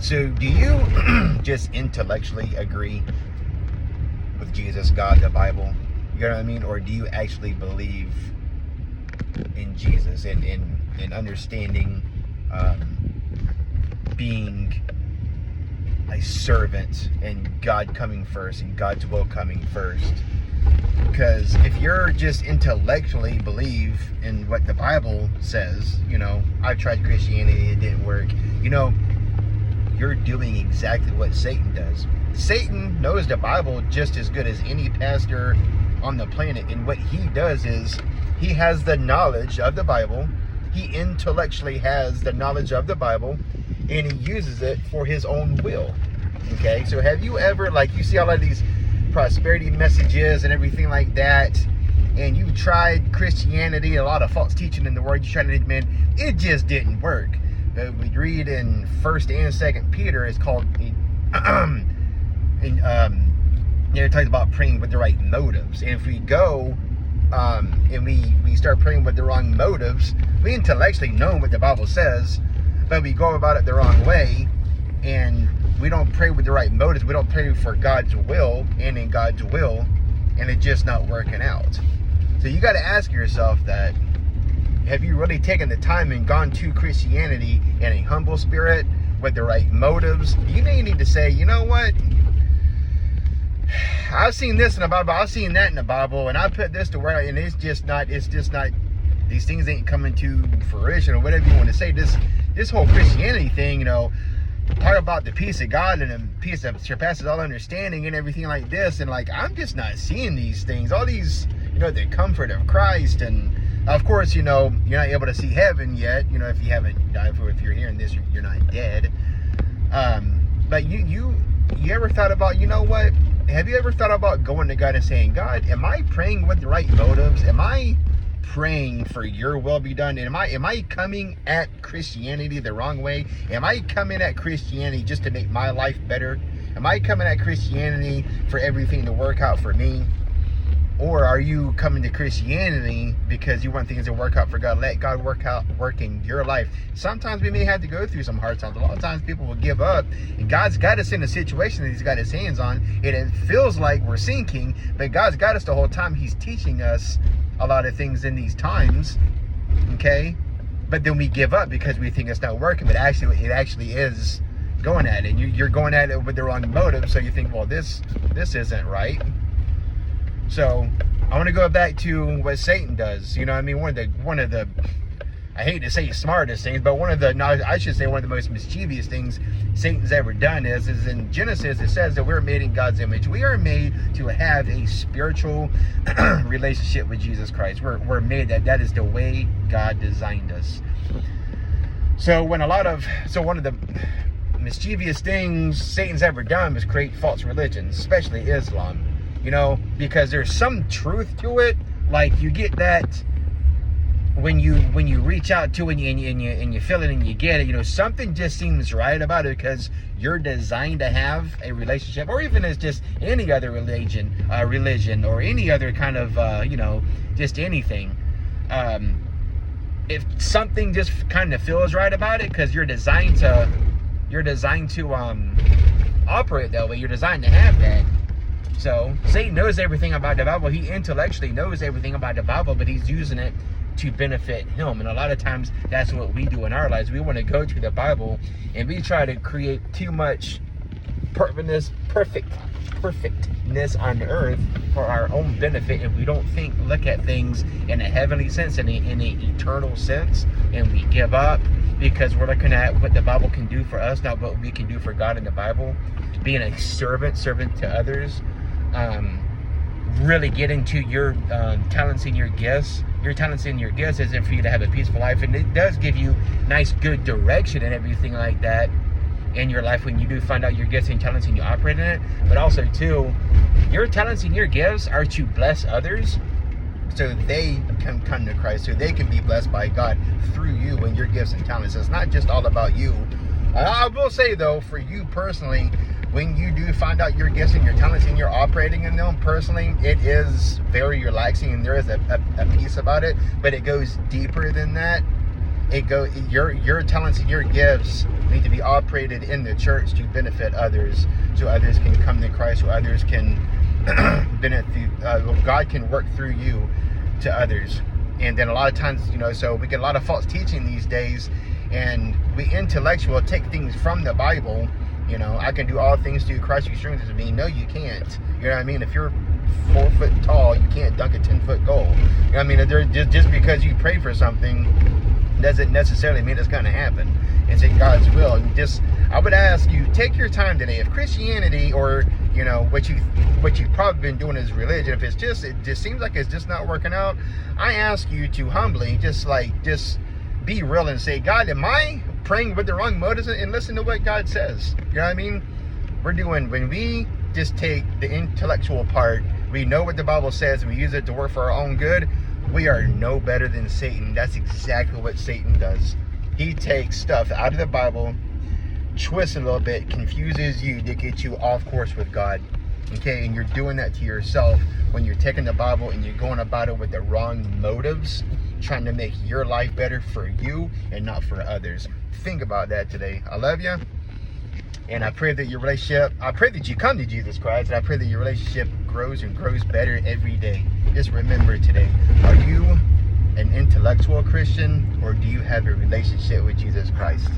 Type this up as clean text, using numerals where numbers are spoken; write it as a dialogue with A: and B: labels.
A: So do you just intellectually agree with Jesus, God, the Bible? You know what I mean? Or do you actually believe in Jesus and in understanding being a servant and God coming first and God's will coming first? Because if you're just intellectually believe in what the Bible says, I've tried Christianity, it didn't work, you're doing exactly what Satan does. Satan knows the Bible just as good as any pastor on the planet, and what he does is he has the knowledge of the Bible. He intellectually has the knowledge of the Bible, and he uses it for his own will. Okay, so have you ever, you see all of these prosperity messages and everything like that, and you tried Christianity, a lot of false teaching in the word, you tried to implement, it just didn't work. We read in 1st and 2nd Peter, it's called, it talks about praying with the right motives. And if we go and we start praying with the wrong motives, we intellectually know what the Bible says, but we go about it the wrong way, and we don't pray with the right motives. We don't pray for God's will and in God's will, and it's just not working out. So you got to ask yourself that, have you really taken the time and gone to Christianity in a humble spirit with the right motives? You may need to say, you know what? I've seen this in the Bible, I've seen that in the Bible, and I put this to work, and it's just not, these things ain't coming to fruition, or whatever you want to say. This whole Christianity thing, talk about the peace of God and the peace that surpasses all understanding and everything like this, and I'm just not seeing these things, all these, the comfort of Christ, and of course, you're not able to see heaven yet, if you haven't died, or if you're hearing this, you're not dead. But you ever thought about, what? Have you ever thought about going to God and saying, God, am I praying with the right motives? Am I praying for your will be done? And am I coming at Christianity the wrong way? Am I coming at Christianity just to make my life better? Am I coming at Christianity for everything to work out for me? Or are you coming to Christianity because you want things to work out for God? Let God work in your life. Sometimes we may have to go through some hard times. A lot of times people will give up, and God's got us in a situation that he's got his hands on, and it feels like we're sinking, but God's got us the whole time. He's teaching us a lot of things in these times, okay? But then we give up because we think it's not working, but it actually is going at it. And you're going at it with the wrong motive, so you think, well, this isn't right. So I want to go back to what Satan does. One of the I hate to say smartest things, but one of the most mischievous things Satan's ever done is in Genesis, it says that we're made in God's image. We are made to have a spiritual relationship with Jesus Christ. We're made that is the way God designed us. So one of the mischievous things Satan's ever done is create false religions, especially Islam. Because there's some truth to it. You get that when you reach out to it and you feel it and you get it, something just seems right about it, because you're designed to have a relationship, or even as just any other religion or any other kind of just anything. If something just kind of feels right about it, because you're designed to operate that way, you're designed to have that. So Satan knows everything about the Bible. He intellectually knows everything about the Bible, but he's using it to benefit him. And a lot of times that's what we do in our lives. We want to go to the Bible and we try to create too much perfectness on earth for our own benefit, and we don't look at things in a heavenly sense, in an eternal sense, and we give up because we're looking at what the Bible can do for us, not what we can do for God in the Bible. Being a servant to others. Really get into your talents and your gifts. Your talents and your gifts isn't for you to have a peaceful life, and it does give you nice, good direction and everything like that in your life when you do find out your gifts and talents and you operate in it. But also too, your talents and your gifts are to bless others, so they can come to Christ, so they can be blessed by God through you and your gifts and talents. It's not just all about you. I will say though, for you personally, when you do find out your gifts and your talents and you're operating in them personally, it is very relaxing, and there is a peace about it, but it goes deeper than that. your talents and your gifts need to be operated in the church to benefit others, so others can come to Christ, so others can benefit. God can work through you to others. And then a lot of times, so we get a lot of false teaching these days, and we intellectual take things from the Bible. I can do all things through Christ who strengthens me. No, you can't. You know what I mean? If you're 4 foot tall, you can't dunk a 10-foot goal. You know what I mean? Just because you pray for something doesn't necessarily mean it's going to happen. It's in God's will. And I would ask you, take your time today. If Christianity, or what you've probably been doing is religion, if it just seems like it's just not working out, I ask you to humbly just be real and say, God, am I praying with the wrong motives? And listen to what God says. You know what I mean? When we just take the intellectual part, we know what the Bible says, and we use it to work for our own good, we are no better than Satan. That's exactly what Satan does. He takes stuff out of the Bible, twists it a little bit, confuses you to get you off course with God. Okay, and you're doing that to yourself when you're taking the Bible and you're going about it with the wrong motives, trying to make your life better for you and not for others. Think about that today. I love you, and I pray that I pray that you come to Jesus Christ, and I pray that your relationship grows and grows better every day. Just remember today, are you an intellectual Christian, or do you have a relationship with Jesus Christ?